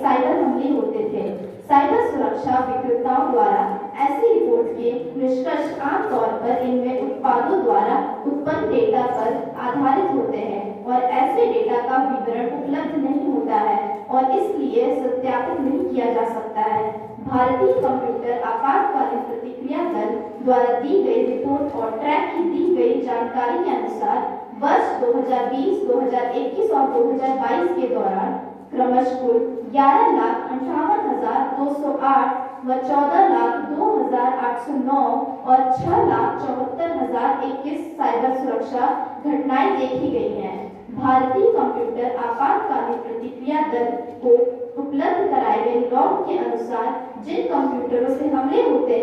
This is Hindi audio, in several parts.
साइबर हमले होते थे। साइबर सुरक्षा विक्रेताओं द्वारा ऐसी रिपोर्ट के निष्कर्ष आमतौर पर इनमें उत्पादों द्वारा उत्पन्न डेटा पर आधारित होते हैं और ऐसे डेटा का विवरण उपलब्ध नहीं होता है और इसलिए सत्यापित नहीं किया जा सकता है। भारतीय कंप्यूटर आपातकालीन प्रतिक्रिया दल द्वारा दी गई रिपोर्ट और ट्रैक की दी गई जानकारी के अनुसार वर्ष 2020, 2021 और 2022 के दौरान क्रमशः कुल 11,58,208 व 14,02,809 और 6,74,021 साइबर सुरक्षा घटनाएं देखी गई हैं। भारतीय कंप्यूटर आपातकालीन प्रतिक्रिया दल को उपलब्ध कराए गए लॉग के अनुसार जिन कंप्यूटरों से हमले होते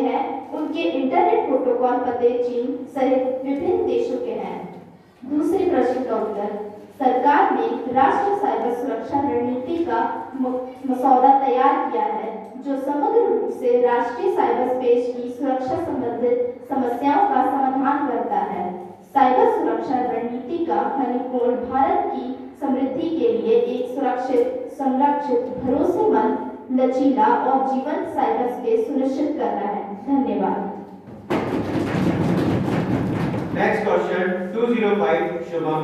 हैं उनके इंटरनेट प्रोटोकॉल पते चीन सहित विभिन्न देशों के हैं। दूसरे प्रश्न का उत्तर, सरकार ने राष्ट्रीय साइबर सुरक्षा रणनीति का मसौदा तैयार किया है जो समग्र रूप से राष्ट्रीय साइबर स्पेस की सुरक्षा संबंधित समस्याओं का समाधान करता है। साइबर सुरक्षा रणनीति का मणिपुर भारत की समृद्धि के लिए एक सुरक्षित, संरक्षित, भरोसेमंद, लचीला और जीवंत साइबर स्पेस सुनिश्चित करना है। धन्यवाद। Next question 205 Shubham.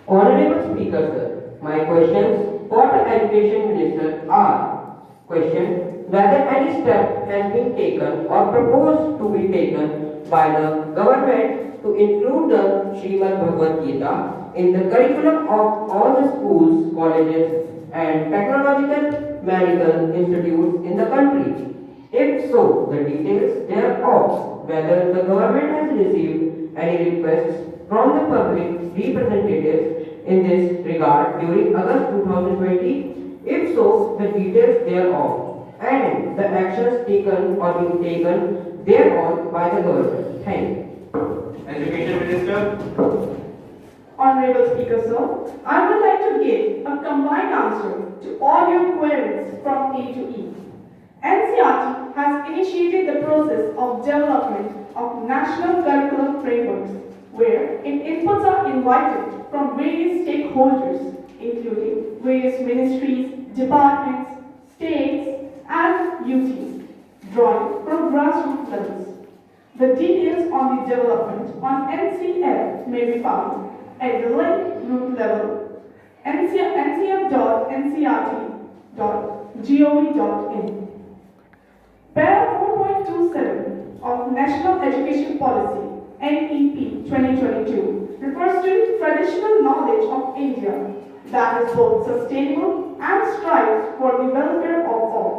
Honorable Speaker Sir, my questions for the Education Minister are: question, whether any step has been taken or proposed to be taken by the government to include the Srimad Bhagavad Gita in the curriculum of all the schools, colleges and technological medical institutes in the country. If so, the details thereof, whether the government has received any requests from the public representatives in this regard during August 2020. If so, the details thereof, and the actions taken or being taken thereon by the government. Thank you. Education Minister. Honorable Speaker Sir, I would like to give a combined answer to all your queries from A to E. NCERT has initiated the process of development of national curriculum frameworks, where inputs are invited from various stakeholders, including various ministries, departments, states, and UTs, drawing from grassroots levels. The details on the development on NCF may be found at the link root level, ncf.ncert.gov.in. Para 4.27 of National Education Policy NEP 2022 refers to traditional knowledge of India that is both sustainable and strives for the welfare of all.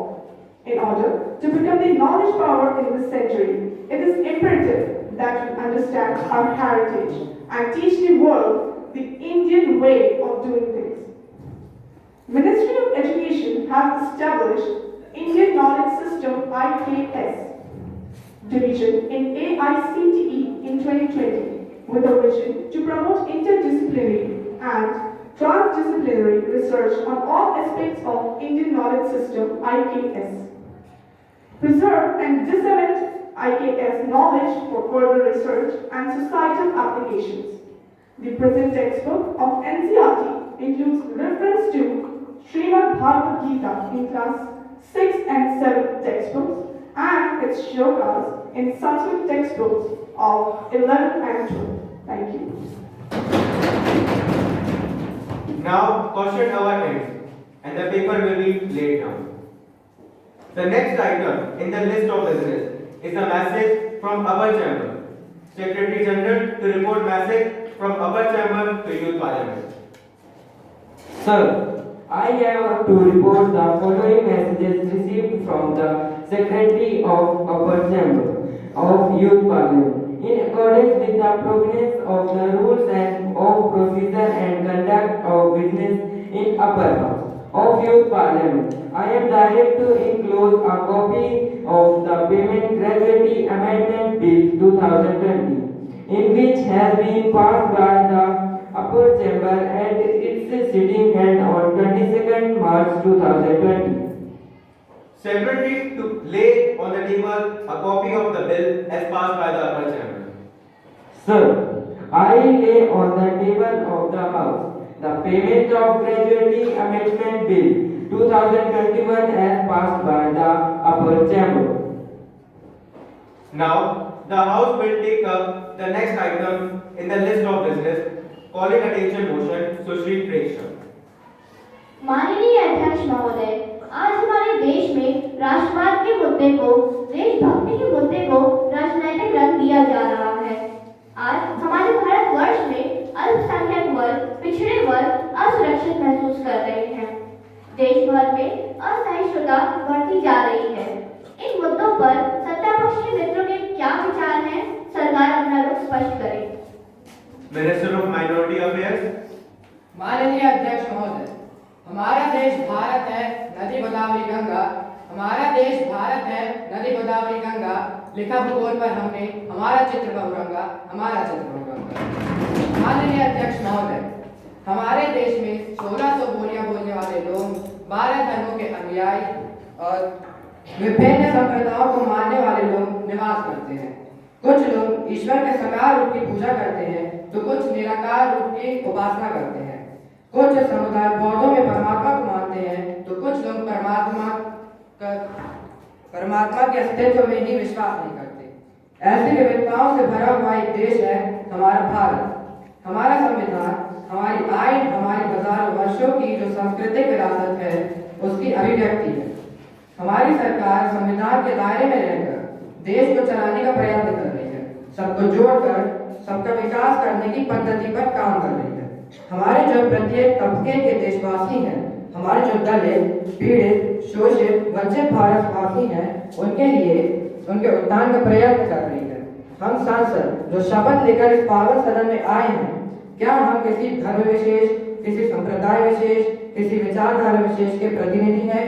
In order to become the knowledge power in this century, it is imperative that we understand our heritage and teach the world the Indian way of doing things. Ministry of Education has established Indian Knowledge System IKS division in AICTE in 2020 with a vision to promote interdisciplinary and transdisciplinary research on all aspects of Indian Knowledge System IKS. Preserve and disseminate IKS knowledge for further research and societal applications. The present textbook of NCERT includes reference to Srimad Bhagavad Gita in class 6 and 7 textbooks and its shlokas in Sanskrit textbooks of 11 and 12. Thank you. Now question hour ends and the paper will be laid down. The next item in the list of business is a message from Upper Chamber. Secretary General to report message from Upper Chamber to Youth Parliament. Sir, I have to report the following messages received from the Secretary of Upper Chamber of Youth Parliament. In accordance with the provisions of the rules and of procedure and conduct of business in Upper House of Youth Parliament, I am directed to enclose a copy of the Payment Gratuity Amendment Bill 2020, in which has been passed by the Upper Chamber at its sitting held on 22nd March 2020. Secretary to lay on the table a copy of the bill as passed by the Upper Chamber. Sir, I lay on the table of the House the the payment of gratuity amendment bill 2021 as passed by the upper chamber. Now, the House will take up the next item in the list of business, calling attention motion, Sushri Presham. माननीय अध्यक्ष महोदय, आज हमारे देश में राष्ट्रवाद के मुद्दे को, देशभक्ति के मुद्दे को राजनीतिक रंग दिया जा रहा है। आज हमारे भारतवर्ष में अल्पसंख्यक वर्ग, पिछड़े वर्ग असुरक्षित महसूस कर रहे हैं। देश भर में असहिष्णुता बढ़ती जा रही है। इन मुद्दों पर सत्तापक्ष के मित्रों के क्या विचार हैं? सरकार अपना रुख स्पष्ट करे। Minister of Minority Affairs. माननीय अध्यक्ष महोदय, हमारा देश भारत है, नदी गोदावरी गंगा। हमारा देश भारत है, नदी गोदावरी गंगा। लिखा भूगोल पर हमने हमारा चित्र बहुरंगा, हमारा चित्र बहुरंगा। माननीय अध्यक्ष महोदय, हमारे देश में 1600 बोलियां बोलने वाले लोग, 12 धर्मों के अनुयायी और विभिन्न संप्रदायों को मानने वाले लोग निवास करते हैं। कुछ लोग ईश्वर के साकार रूप की पूजा करते हैं, तो कुछ निराकार रूप की उपासना करते हैं। कुछ समुदाय बौद्धों में परमात्मा को मानते हैं, तो कुछ लोग परमात्मा के अस्तित्व में ही विश्वास नहीं करते। ऐसी विविधताओं से भरा हुआ एक देश है हमारा भारत। हमारा संविधान, हमारी आइन, हमारी हजारों वर्षों की जो सांस्कृतिक विरासत है, उसकी अभिव्यक्ति है। हमारी सरकार संविधान के दायरे में रहकर देश को चलाने का प्रयत्न कर रही है। सबको जोड़कर सबका विकास करने की पद्धति पर काम कर रही है। हमारे जो प्रत्येक तबके के देशवासी हैं, हमारे जो दलित, पीड़ित, शोषित, वंचित भारतवासी हैं, उनके लिए उनके उत्थान का प्रयत्न कर रही है। हम सांसद जो शपथ लेकर इस पावन सदन में आए हैं, क्या हम किसी धर्म विशेष, किसी संप्रदाय विशेष, किसी विचारधारा विशेष के प्रतिनिधि हैं?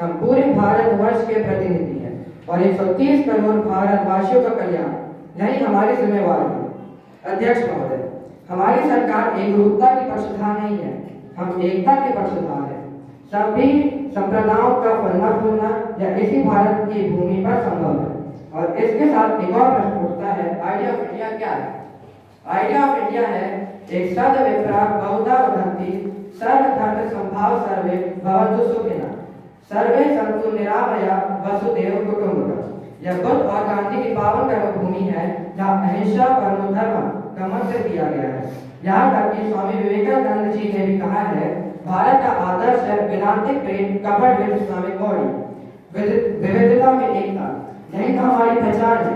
हम पूरे भारतवर्ष के प्रतिनिधि हैं और 130 करोड़ भारतवासियों का कल्याण यही हमारी जिम्मेवारी है। अध्यक्ष महोदय, हमारी सरकार एकरूपता की पक्षधर नहीं है, हम एकता के पक्षधर हैं। सभी संप्रदायों का फलना फूलना या इसी भारत की भूमि पर संभव है। और इसके साथ एक और प्रश्न उठता है, आइडिया ऑफ इंडिया क्या है? आइडिया ऑफ इंडिया है एक सद विप्राग बहुधा वदन्ति सर्वधर्म संभाव सर्वे भवन्तु सुखिनः सर्वे सन्तु निरामया वसुधैव कुटुम्बकम्। यह बुद्ध और गांधी की पावन कर्मभूमि है, जहाँ अहिंसा परमो धर्मः का मंत्र दिया गया है। यहाँ तक कि स्वामी विवेकानंद जी ने भी कहा है, भारत का आदर्श है वेदांतिक प्रेम कपट विद इस्लामिक बॉडी, विविधता में एकता। यही तो हमारी पहचान है।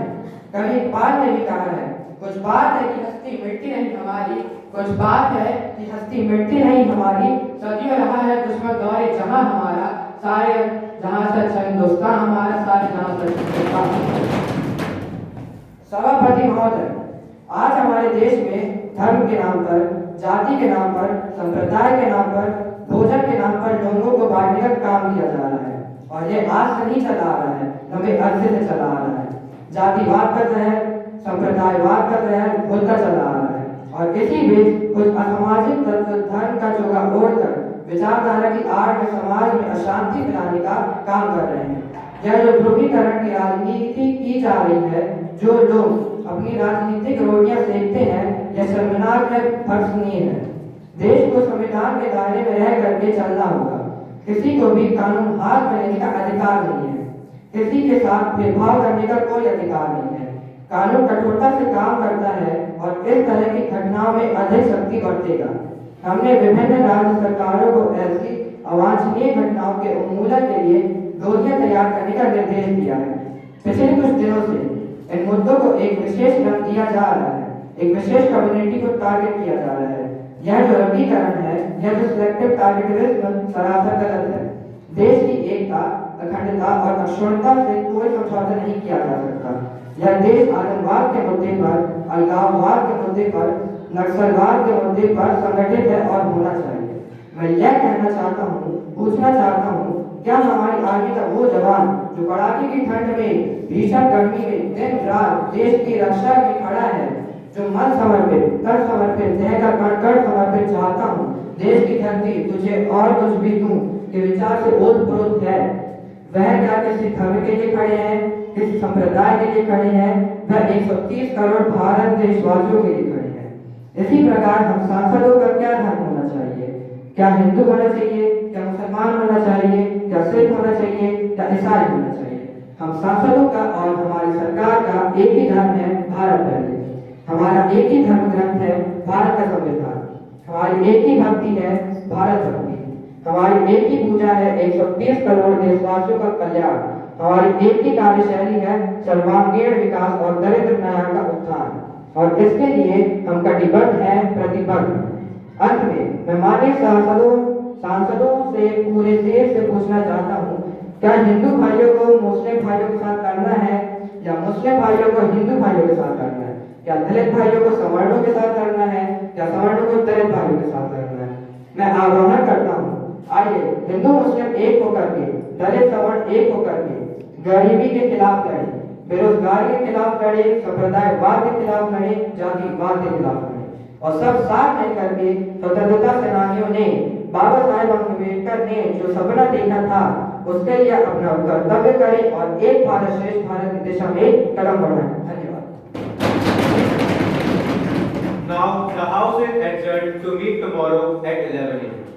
कभी इकबाल ने भी कहा है, कुछ बात है कि हस्ती मिटती नहीं हमारी, कुछ बात है कि हस्ती मिटती नहीं हमारी। सदियों रहा है दुश्मन दौरे जहां हमारा, सारे जहां सच हिंदुस्तान हमारा, सारे जहां सच हिंदुस्तान। सभापति महोदय, आज हमारे देश में धर्म के नाम पर, जाति के नाम पर, संप्रदाय के नाम पर, भोजन के नाम पर लोगों को बांटने का काम किया जा रहा है। और ये आज से नहीं चला आ रहा है, लंबे अरसे से चला आ रहा है। जातिवाद कर रहे हैं, संप्रदायवाद कर रहे हैं, होता चला आ रहा है। और इसी बीच कुछ असामाजिक तत्व धर्म का चोगा ओढ़कर विचारधारा की आड़ में समाज में अशांति फैलाने का काम कर रहे हैं। यह जो ध्रुवीकरण की राजनीति की जा रही है, जो लोग अपनी राजनीतिक रोटियां सेकते हैं, यह शर्मनाक है, भर्त्सनीय है। देश को संविधान के दायरे में रह करके चलना होगा। किसी को भी कानून हाथ में लेने का अधिकार नहीं है। किसी के साथ भेदभाव करने का कोई अधिकार नहीं है। कानून कठोरता से काम करता है और इस तरह की घटनाओं में अधिक शक्ति बढ़तेगा। हमने विभिन्न राज्य सरकारों को ऐसी अवांछनीय घटनाओं के उन्मूलन के लिए योजना तैयार करने का निर्देश दिया है। पिछले कुछ दिनों से इन मुद्दों को एक विशेष रंग दिया जा रहा है, एक विशेष कम्युनिटी को टारगेट किया जा रहा है। यह जो रंगीकरण है, यह जो सिलेक्टिव टारगेटिज्म सरासर गलत है। देश की एकता, अखंडता और अक्षुण्णता से कोई समझौता नहीं किया जा सकता। यह देश आतंकवाद के मुद्दे पर, अलगाववाद के मुद्दे पर, नक्सलवाद के मुद्दे पर संगठित है और होना चाहिए। मैं यह कहना चाहता हूँ, पूछना चाहता हूँ, क्या हमारी आर्मी का वो जवान जो कड़ाके की ठंड में, भीषण गर्मी में दिन रात देश की रक्षा में खड़ा है, जो मन समर्पित, तन समर्पित, देह का कण समर्पित चाहता हूँ, देश की धरती तुझे और कुछ भी दूं के विचार से ओतप्रोत है, वह क्या किसी धर्म के लिए खड़े हैं, किसी संप्रदाय के लिए खड़े हैं? वह 130 करोड़ भारत देशवासियों के लिए खड़े हैं। इसी प्रकार हम सांसदों का क्या धर्म होना चाहिए? क्या हिंदू होना चाहिए, क्या मुसलमान होना चाहिए, क्या सिख होना चाहिए, क्या ईसाई होना चाहिए? हम सांसदों का और हमारी सरकार का एक ही धर्म है, भारत पहले। हमारा एक ही धर्म ग्रंथ है, भारत का संविधान। हमारी एक ही भक्ति है, भारत भक्ति। हमारी एक ही पूजा है, 130 करोड़ देशवासियों का कल्याण। हमारी एक ही कार्यशैली है, सर्वांगीण विकास और दरिद्र न्याय का उत्थान। और इसके लिए हम कटिबद्ध हैं, प्रतिबद्ध हैं। अंत में मैं माननीय सांसदों से पूरे देश से पूछना चाहता हूँ, क्या हिंदू भाइयों को मुस्लिम भाइयों के साथ करना है या मुस्लिम भाइयों को हिंदू भाइयों के साथ करना है? क्या दलित भाइयों को सवर्णों के साथ करना है या सवर्णों को दलित भाइयों के साथ करना है? मैं आह्वान करता हूँ, आइए हिंदू मुस्लिम एक होकर के, दलित सवर्ण एक होकर के गरीबी के खिलाफ लड़े, बेरोजगारी के खिलाफ लड़े, संप्रदायवाद के खिलाफ लड़े, जातिवाद के खिलाफ लड़े। और सब साथ मिलकर के स्वतंत्रता सेनानियों ने, बाबा साहेब अम्बेडकर ने जो सपना देखा था, उसके लिए अपना कर्तव्य करें और एक भारत श्रेष्ठ भारत की दिशा में कदम बढ़ाएं। धन्यवाद। Now the House is adjourned to meet tomorrow at 11 a.m.